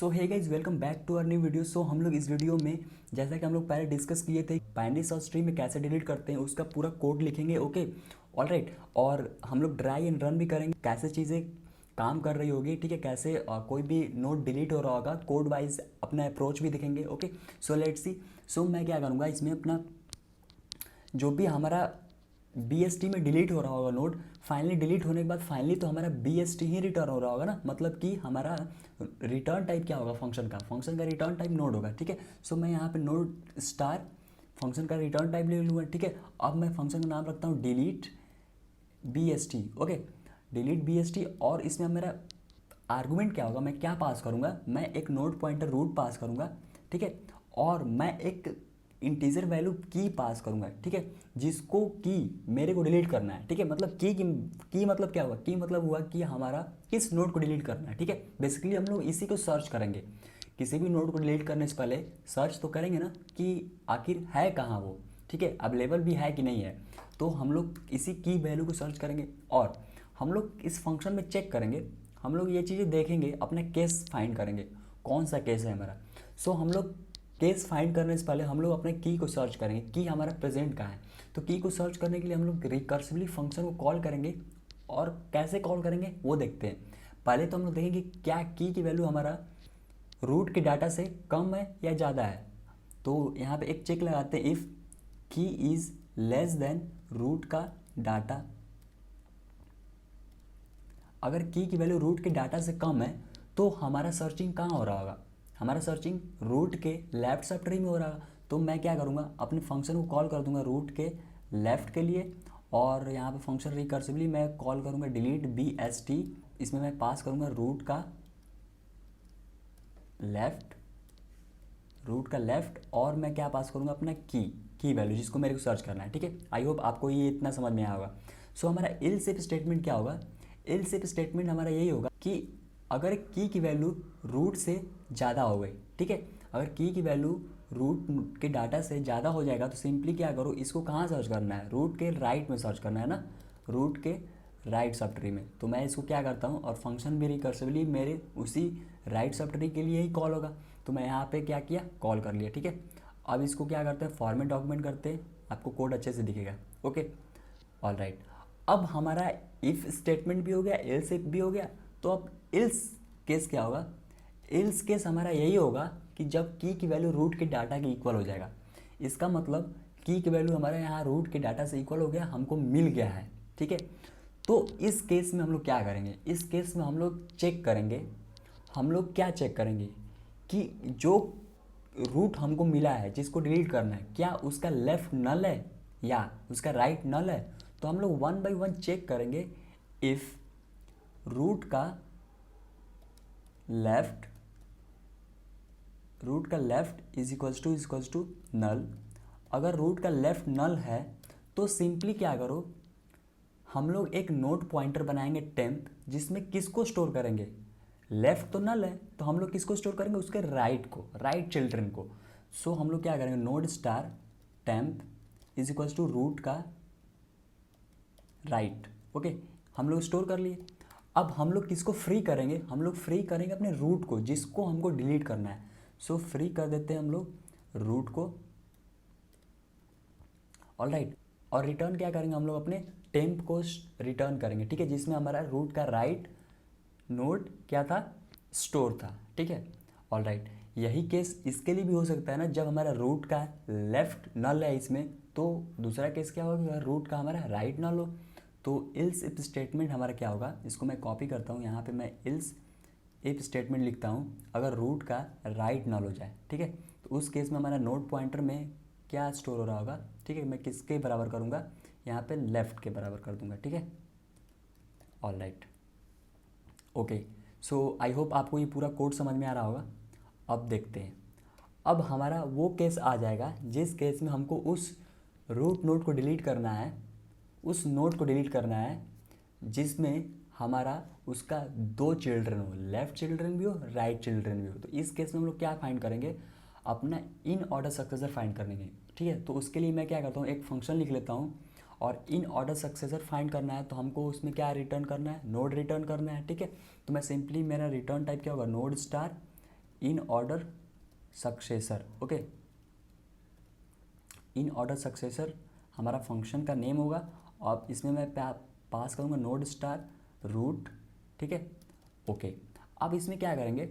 So hey guys, welcome back to our new video. So हम लोग इस video में, जैसा कि हम लोग पहले डिस्कस किए थे, बाइनरी सर्च ट्री में कैसे डिलीट करते हैं उसका पूरा कोड लिखेंगे। Okay, alright. और हम लोग ड्राई एंड रन भी करेंगे, कैसे चीज़ें काम कर रही होगी, ठीक है, कैसे कोई भी नोड डिलीट हो रहा होगा, कोड वाइज अपना अप्रोच भी दिखेंगे। Okay, so let's see. सो मैं क्या करूँगा, इसमें अपना जो भी हमारा BST में डिलीट हो रहा होगा नोड, फाइनली डिलीट होने के बाद फाइनली तो हमारा BST ही रिटर्न हो रहा होगा ना, मतलब कि हमारा रिटर्न टाइप क्या होगा, फंक्शन का रिटर्न टाइप नोड होगा। ठीक है, सो मैं यहाँ पे नोड स्टार फंक्शन का रिटर्न टाइप ले लूँगा। ठीक है, अब मैं फंक्शन का नाम रखता हूँ delete BST। Okay, delete BST। और इसमें मेरा आर्गूमेंट क्या होगा, मैं क्या पास करूँगा, मैं एक नोड पॉइंटर रूट पास करूँगा। ठीक है, और मैं एक इंटीजर वैल्यू की पास करूँगा। ठीक है, जिसको की मेरे को डिलीट करना है। ठीक है, मतलब की मतलब क्या हुआ, की मतलब हुआ कि हमारा किस नोड को डिलीट करना है। ठीक है, बेसिकली हम लोग इसी को सर्च करेंगे। किसी भी नोड को डिलीट करने से पहले सर्च तो करेंगे ना कि आखिर है कहाँ वो। ठीक है, अवेलेबल भी है कि नहीं है, तो हम लोग इसी की वैल्यू को सर्च करेंगे और हम लोग इस फंक्शन में चेक करेंगे। हम लोग ये चीज़ें देखेंगे, अपने केस फाइंड करेंगे, कौन सा केस है हमारा। सो हम लोग केस फाइंड करने से पहले हम लोग अपने की को सर्च करेंगे, की हमारा प्रेजेंट कहाँ है। तो की को सर्च करने के लिए हम लोग रिकर्सिवली फंक्शन को कॉल करेंगे, और कैसे कॉल करेंगे वो देखते हैं। पहले तो हम लोग देखेंगे क्या की वैल्यू हमारा रूट के डाटा से कम है या ज़्यादा है। तो यहाँ पे एक चेक लगाते हैं, इफ़ की इज़ लेस देन रूट का डाटा। अगर की वैल्यू रूट के डाटा से कम है तो हमारा सर्चिंग कहाँ हो रहा होगा, हमारा सर्चिंग रूट के लेफ्ट सब ट्री में हो रहा होगा। तो मैं क्या करूँगा, अपने फंक्शन को कॉल कर दूंगा रूट के लेफ़्ट के लिए, और यहाँ पे फंक्शन रिकर्सिवली मैं कॉल करूँगा डिलीट BST। इसमें मैं पास करूँगा रूट का लेफ़्ट, और मैं क्या पास करूँगा, अपना की वैल्यू जिसको मेरे को सर्च करना है। ठीक है, आई होप आपको ये इतना समझ में आया होगा। सो हमारा इल्स इफ स्टेटमेंट क्या होगा, इल्स इफ स्टेटमेंट हमारा यही होगा कि अगर की वैल्यू रूट से ज़्यादा हो गई, ठीक है, अगर की वैल्यू रूट के डाटा से ज़्यादा हो जाएगा तो सिंपली क्या करो, इसको कहाँ सर्च करना है, रूट के राइट में सर्च करना है ना, रूट के राइट सब ट्री में। तो मैं इसको क्या करता हूँ, और फंक्शन भी रिकर्सिवली मेरे उसी राइट सब ट्री के लिए ही कॉल होगा। तो मैं यहाँ पे क्या किया, कॉल कर लिया। ठीक है, अब इसको क्या करते हैं, फॉर्मेट डॉक्यूमेंट करते हैं, आपको कोड अच्छे से दिखेगा। Okay, all right. अब हमारा इफ़ स्टेटमेंट भी हो गया, एल्स इफ भी हो गया। तो अब एल्स केस क्या होगा, एल्स केस हमारा यही होगा कि जब की वैल्यू रूट के डाटा के इक्वल हो जाएगा। इसका मतलब की वैल्यू हमारे यहाँ रूट के डाटा से इक्वल हो गया, हमको मिल गया है। ठीक है, तो इस केस में हम लोग क्या करेंगे, इस केस में हम लोग चेक करेंगे, हम लोग क्या चेक करेंगे कि जो रूट हमको मिला है जिसको डिलीट करना है, क्या उसका लेफ़्ट नल है या उसका राइट नल है। तो हम लोग वन बाय वन चेक करेंगे। इफ़ रूट का left is equals to null, अगर रूट का लेफ़्ट नल है तो सिंपली क्या करो, हम लोग एक नोड पॉइंटर बनाएंगे टेम्प, जिसमें किसको स्टोर करेंगे, लेफ़्ट तो नल है तो हम लोग किसको स्टोर करेंगे, उसके राइट को, राइट चिल्ड्रन को। सो हम लोग क्या करेंगे, node star temp is equals to root का राइट। ओके, हम लोग स्टोर कर लिए। अब हम लोग किसको फ्री करेंगे, हम लोग फ्री करेंगे अपने रूट को जिसको हमको डिलीट करना है। सो फ्री कर देते हैं हम लोग रूट को, ऑल राइट। और रिटर्न क्या करेंगे, हम लोग अपने टेम्प को रिटर्न करेंगे। ठीक है, जिसमें हमारा रूट का राइट नोड क्या था, स्टोर था। ठीक है, ऑल राइट। यही केस इसके लिए भी हो सकता है ना, जब हमारा रूट का लेफ़्ट नल है इसमें, तो दूसरा केस क्या होगा, अगर रूट का हमारा राइट नल हो। तो इल्स इफ स्टेटमेंट हमारा क्या होगा, इसको मैं कॉपी करता हूँ, यहाँ पे मैं इल्स इफ स्टेटमेंट लिखता हूँ, अगर रूट का राइट नल हो जाए। ठीक है, तो उस केस में हमारा नोड पॉइंटर में क्या स्टोर हो रहा होगा। ठीक है, मैं किसके बराबर करूँगा, यहाँ पे लेफ़्ट के बराबर कर दूँगा। ठीक है, all right. Okay, so I hope आपको ये पूरा कोड समझ में आ रहा होगा। अब देखते हैं, अब हमारा वो केस आ जाएगा जिस केस में हमको उस रूट नोड को डिलीट करना है, उस नोड को डिलीट करना है जिसमें हमारा उसका दो चिल्ड्रन हो, लेफ़्ट चिल्ड्रन भी हो, राइट चिल्ड्रन भी हो। तो इस केस में हम लोग क्या फाइंड करेंगे, अपना इन ऑर्डर सक्सेसर फाइंड करेंगे। ठीक है, तो उसके लिए मैं क्या करता हूँ, एक फंक्शन लिख लेता हूँ, और इन ऑर्डर सक्सेसर फाइंड करना है तो हमको उसमें क्या रिटर्न करना है, नोड रिटर्न करना है। ठीक है, तो मैं सिंपली, मेरा रिटर्न टाइप क्या होगा, node star in order successor. Okay, in order successor हमारा फंक्शन का नेम होगा और इसमें मैं पास करूँगा नोड स्टार रूट। ठीक है, ओके। अब इसमें क्या करेंगे,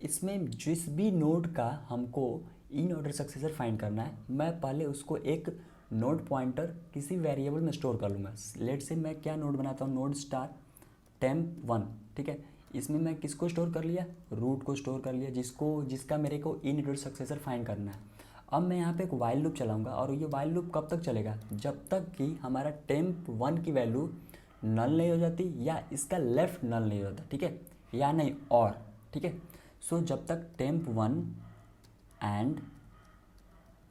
इसमें जिस भी नोड का हमको इन ऑर्डर सक्सेसर फाइंड करना है, मैं पहले उसको एक नोड पॉइंटर किसी वेरिएबल में स्टोर कर लूँगा। लेट से मैं क्या नोड बनाता हूँ, नोड स्टार temp1। ठीक है, इसमें मैं किसको स्टोर कर लिया, रूट को स्टोर कर लिया, जिसका मेरे को इन ऑर्डर सक्सेसर फाइंड करना है। अब मैं यहाँ पे एक वाइल लूप चलाऊंगा और ये वाइल लूप कब तक चलेगा, जब तक कि हमारा temp1 की वैल्यू नल नहीं हो जाती या इसका लेफ्ट नल नहीं होता। ठीक है, या नहीं और, ठीक है। सो जब तक temp1 एंड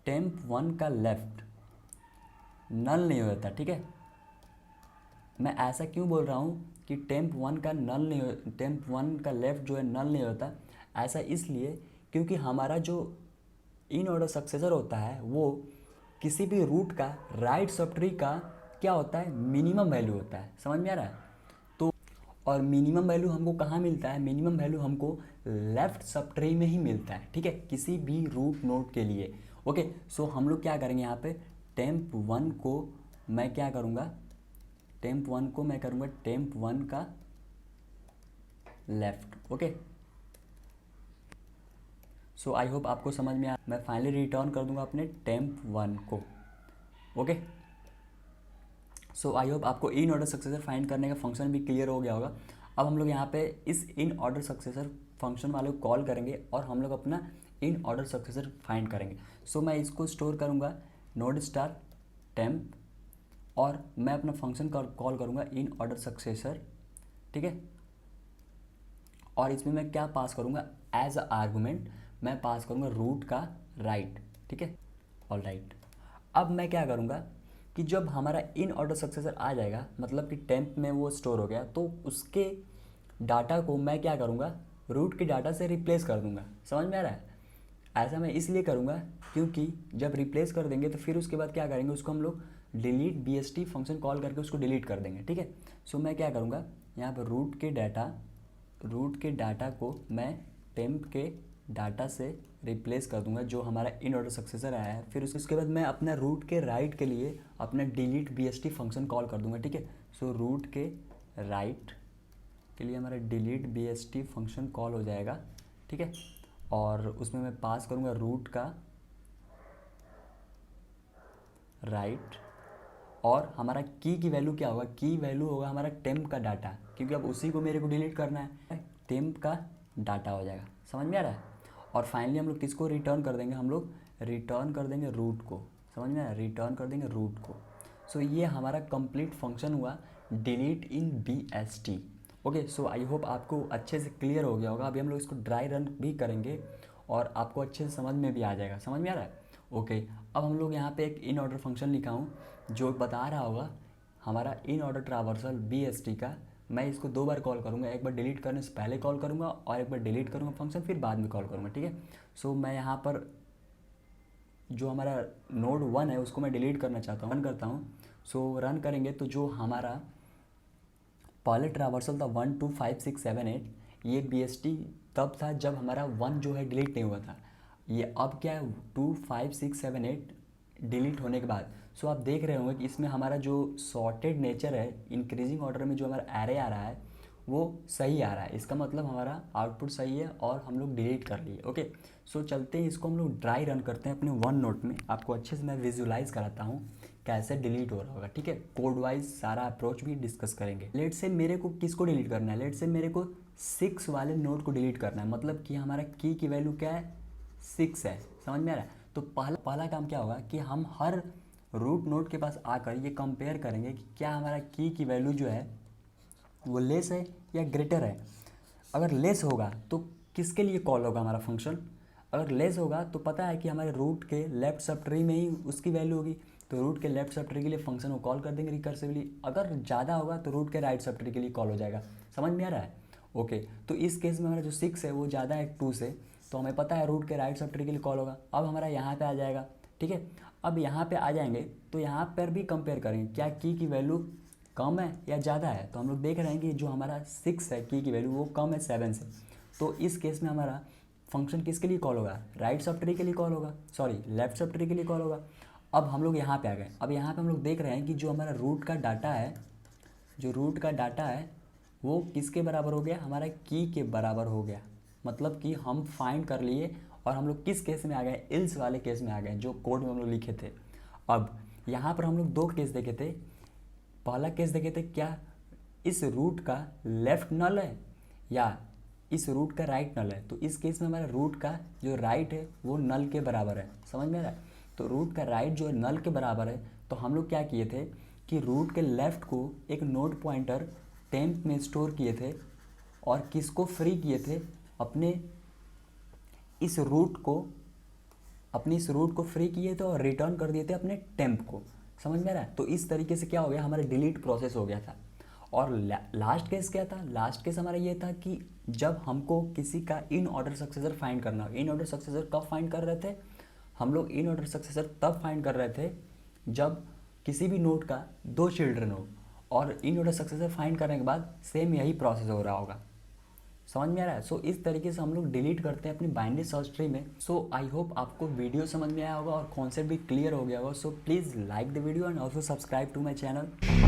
temp1 का लेफ्ट नल नहीं हो जाता। ठीक है, मैं ऐसा क्यों बोल रहा हूँ कि temp1 का नल नहीं हो, temp1 का लेफ्ट जो है नल नहीं होता, ऐसा इसलिए क्योंकि हमारा जो इन ऑर्डर सक्सेसर होता है वो किसी भी रूट का राइट सब ट्री का क्या होता है, मिनिमम वैल्यू होता है। समझ में आ रहा है? तो और मिनिमम वैल्यू हमको कहाँ मिलता है, मिनिमम वैल्यू हमको लेफ्ट सब ट्री में ही मिलता है। ठीक है, किसी भी रूट नोड के लिए। ओके, सो हम लोग क्या करेंगे यहाँ पे, temp1 को मैं क्या करूँगा, temp1 को मैं करूँगा temp1 का left. Okay, so I hope आपको समझ में आ, मैं फाइनली रिटर्न कर दूंगा अपने temp1 को। ओके, सो आई होप आपको इन ऑर्डर सक्सेसर फाइंड करने का फंक्शन भी क्लियर हो गया होगा। अब हम लोग यहाँ पे इस इन ऑर्डर सक्सेसर फंक्शन वाले को कॉल करेंगे और हम लोग अपना इन ऑर्डर सक्सेसर फाइंड करेंगे। सो मैं इसको स्टोर करूँगा नोड स्टार temp और मैं अपना फंक्शन कॉल करूँगा इन ऑर्डर सक्सेसर। ठीक है, और इसमें मैं क्या पास करूँगा, एज अ आर्गूमेंट मैं पास करूँगा रूट का राइट। ठीक है, ऑल राइट। अब मैं क्या करूँगा कि जब हमारा इन ऑर्डर सक्सेसर आ जाएगा, मतलब कि temp में वो स्टोर हो गया, तो उसके डाटा को मैं क्या करूँगा, रूट के डाटा से रिप्लेस कर दूँगा। समझ में आ रहा है? ऐसा मैं इसलिए करूँगा क्योंकि जब रिप्लेस कर देंगे तो फिर उसके बाद क्या करेंगे, उसको हम लोग डिलीट bst फंक्शन कॉल करके उसको डिलीट कर देंगे। ठीक है, सो मैं क्या करूँगा, यहाँ पर रूट के डाटा को मैं temp के डाटा से रिप्लेस कर दूंगा जो हमारा इन ऑर्डर सक्सेसर आया है। फिर उसके बाद मैं अपना रूट के राइट के लिए अपना डिलीट bst फंक्शन कॉल कर दूंगा। ठीक है, सो रूट के राइट के लिए हमारा डिलीट bst फंक्शन कॉल हो जाएगा। ठीक है, और उसमें मैं पास करूंगा रूट का राइट और हमारा की वैल्यू क्या होगा, की वैल्यू होगा हमारा temp का डाटा, क्योंकि अब उसी को मेरे को डिलीट करना है, temp का डाटा हो जाएगा। समझ में आ रहा है? और फाइनली हम लोग किसको रिटर्न कर देंगे, हम लोग रिटर्न कर देंगे रूट को। समझ में आ रहा है? रिटर्न कर देंगे रूट को। सो ये हमारा कंप्लीट फंक्शन हुआ delete in bst। Okay, so I hope आपको अच्छे से क्लियर हो गया होगा। अभी हम लोग इसको ड्राई रन भी करेंगे और आपको अच्छे से समझ में भी आ जाएगा। समझ में आ रहा है? ओके, अब हम लोग यहाँ पे एक इन ऑर्डर फंक्शन लिखा हूँ जो बता रहा होगा हमारा इन ऑर्डर ट्रावर्सल bst का। मैं इसको 2 बार कॉल करूँगा, एक बार डिलीट करने से पहले कॉल करूँगा और एक बार डिलीट करूँगा फंक्शन, फिर बाद में कॉल करूँगा। ठीक है, सो मैं यहाँ पर जो हमारा नोड 1 है उसको मैं डिलीट करना चाहता हूँ, रन करता हूँ। सो रन करेंगे तो जो हमारा पहले ट्रावर्सल था 1 2 5 6 7 8, ये bst तब था जब हमारा 1 जो है डिलीट नहीं हुआ था। ये अब क्या है, 2 5 6 7 8 डिलीट होने के बाद। सो आप देख रहे होंगे कि इसमें हमारा जो सॉर्टेड नेचर है, इंक्रीजिंग ऑर्डर में जो हमारा एरे आ रहा है वो सही आ रहा है। इसका मतलब हमारा आउटपुट सही है और हम लोग डिलीट कर लिए। ओके, सो चलते हैं, इसको हम लोग ड्राई रन करते हैं अपने वन नोट में। आपको अच्छे से मैं विजुलाइज कराता हूँ कैसे डिलीट हो रहा होगा। ठीक है, कोड वाइज सारा अप्रोच भी डिस्कस करेंगे। लेट से मेरे को किसको डिलीट करना है, लेट से मेरे को 6 वाले नोड को डिलीट करना है, मतलब कि हमारा की वैल्यू क्या है, 6 है। समझ में आ रहा है? तो पहला काम क्या होगा कि हम हर रूट नोड के पास आकर ये कंपेयर करेंगे कि क्या हमारा की वैल्यू जो है वो लेस है या ग्रेटर है। अगर लेस होगा तो किसके लिए कॉल होगा हमारा फंक्शन, अगर लेस होगा तो पता है कि हमारे रूट के लेफ्ट सब ट्री में ही उसकी वैल्यू होगी, तो रूट के लेफ्ट सब ट्री के लिए फंक्शन को कॉल कर देंगे रिकर्सिवली। अगर ज़्यादा होगा तो रूट के राइट सब ट्री के लिए कॉल हो जाएगा। समझ में आ रहा है? ओके, तो इस केस में हमारा जो 6 है वो ज़्यादा है 2 से, तो हमें पता है रूट के राइट सब ट्री के लिए कॉल होगा। अब हमारा यहाँ पे आ जाएगा। ठीक है, अब यहाँ पे आ जाएंगे तो यहाँ पर भी कंपेयर करेंगे क्या की वैल्यू कम है या ज़्यादा है। तो हम लोग देख रहे हैं कि जो हमारा 6 है की वैल्यू वो कम है 7 से, तो इस केस में हमारा फंक्शन किसके लिए कॉल होगा, राइट सब ट्री के लिए कॉल होगा, सॉरी लेफ्ट सब ट्री के लिए कॉल होगा। अब हम लोग यहाँ पे आ गए। अब यहाँ पे हम लोग देख रहे हैं कि जो हमारा रूट का डाटा है, जो रूट का डाटा है वो किसके बराबर हो गया, हमारा की के बराबर हो गया। मतलब कि हम फाइंड कर लिए और हम लोग किस केस में आ गए, इल्स वाले केस में आ गए जो कोड में हम लोग लिखे थे। अब यहाँ पर हम लोग दो केस देखे थे। पहला केस देखे थे क्या, इस रूट का लेफ्ट नल है या इस रूट का राइट नल है। तो इस केस में हमारा रूट का जो राइट है वो नल के बराबर है, समझ में आ रहा है। तो रूट का राइट जो है नल के बराबर है, तो हम लोग क्या किए थे कि रूट के लेफ्ट को एक नोड पॉइंटर टेम्प में स्टोर किए थे और किसको फ्री किए थे, अपने इस रूट को फ्री किए थे और रिटर्न कर दिए थे अपने टेम्प को, समझ में आ रहा है। तो इस तरीके से क्या हो गया, हमारा डिलीट प्रोसेस हो गया था। और लास्ट केस क्या था, लास्ट केस हमारा ये था कि जब हमको किसी का इन ऑर्डर सक्सेसर फाइंड करना हो। इन ऑर्डर सक्सेसर कब फाइंड कर रहे थे हम लोग, इन ऑर्डर सक्सेसर तब फाइंड कर रहे थे जब किसी भी नोड का 2 चिल्ड्रन हो, और इन ऑर्डर सक्सेसर फाइंड करने के बाद सेम यही प्रोसेस हो रहा होगा, समझ में आ रहा है। सो इस तरीके से हम लोग डिलीट करते हैं अपनी बाइनरी सर्च ट्री में। सो आई होप आपको वीडियो समझ में आया होगा और कॉन्सेप्ट भी क्लियर हो गया होगा। So please like the video and also subscribe to my channel.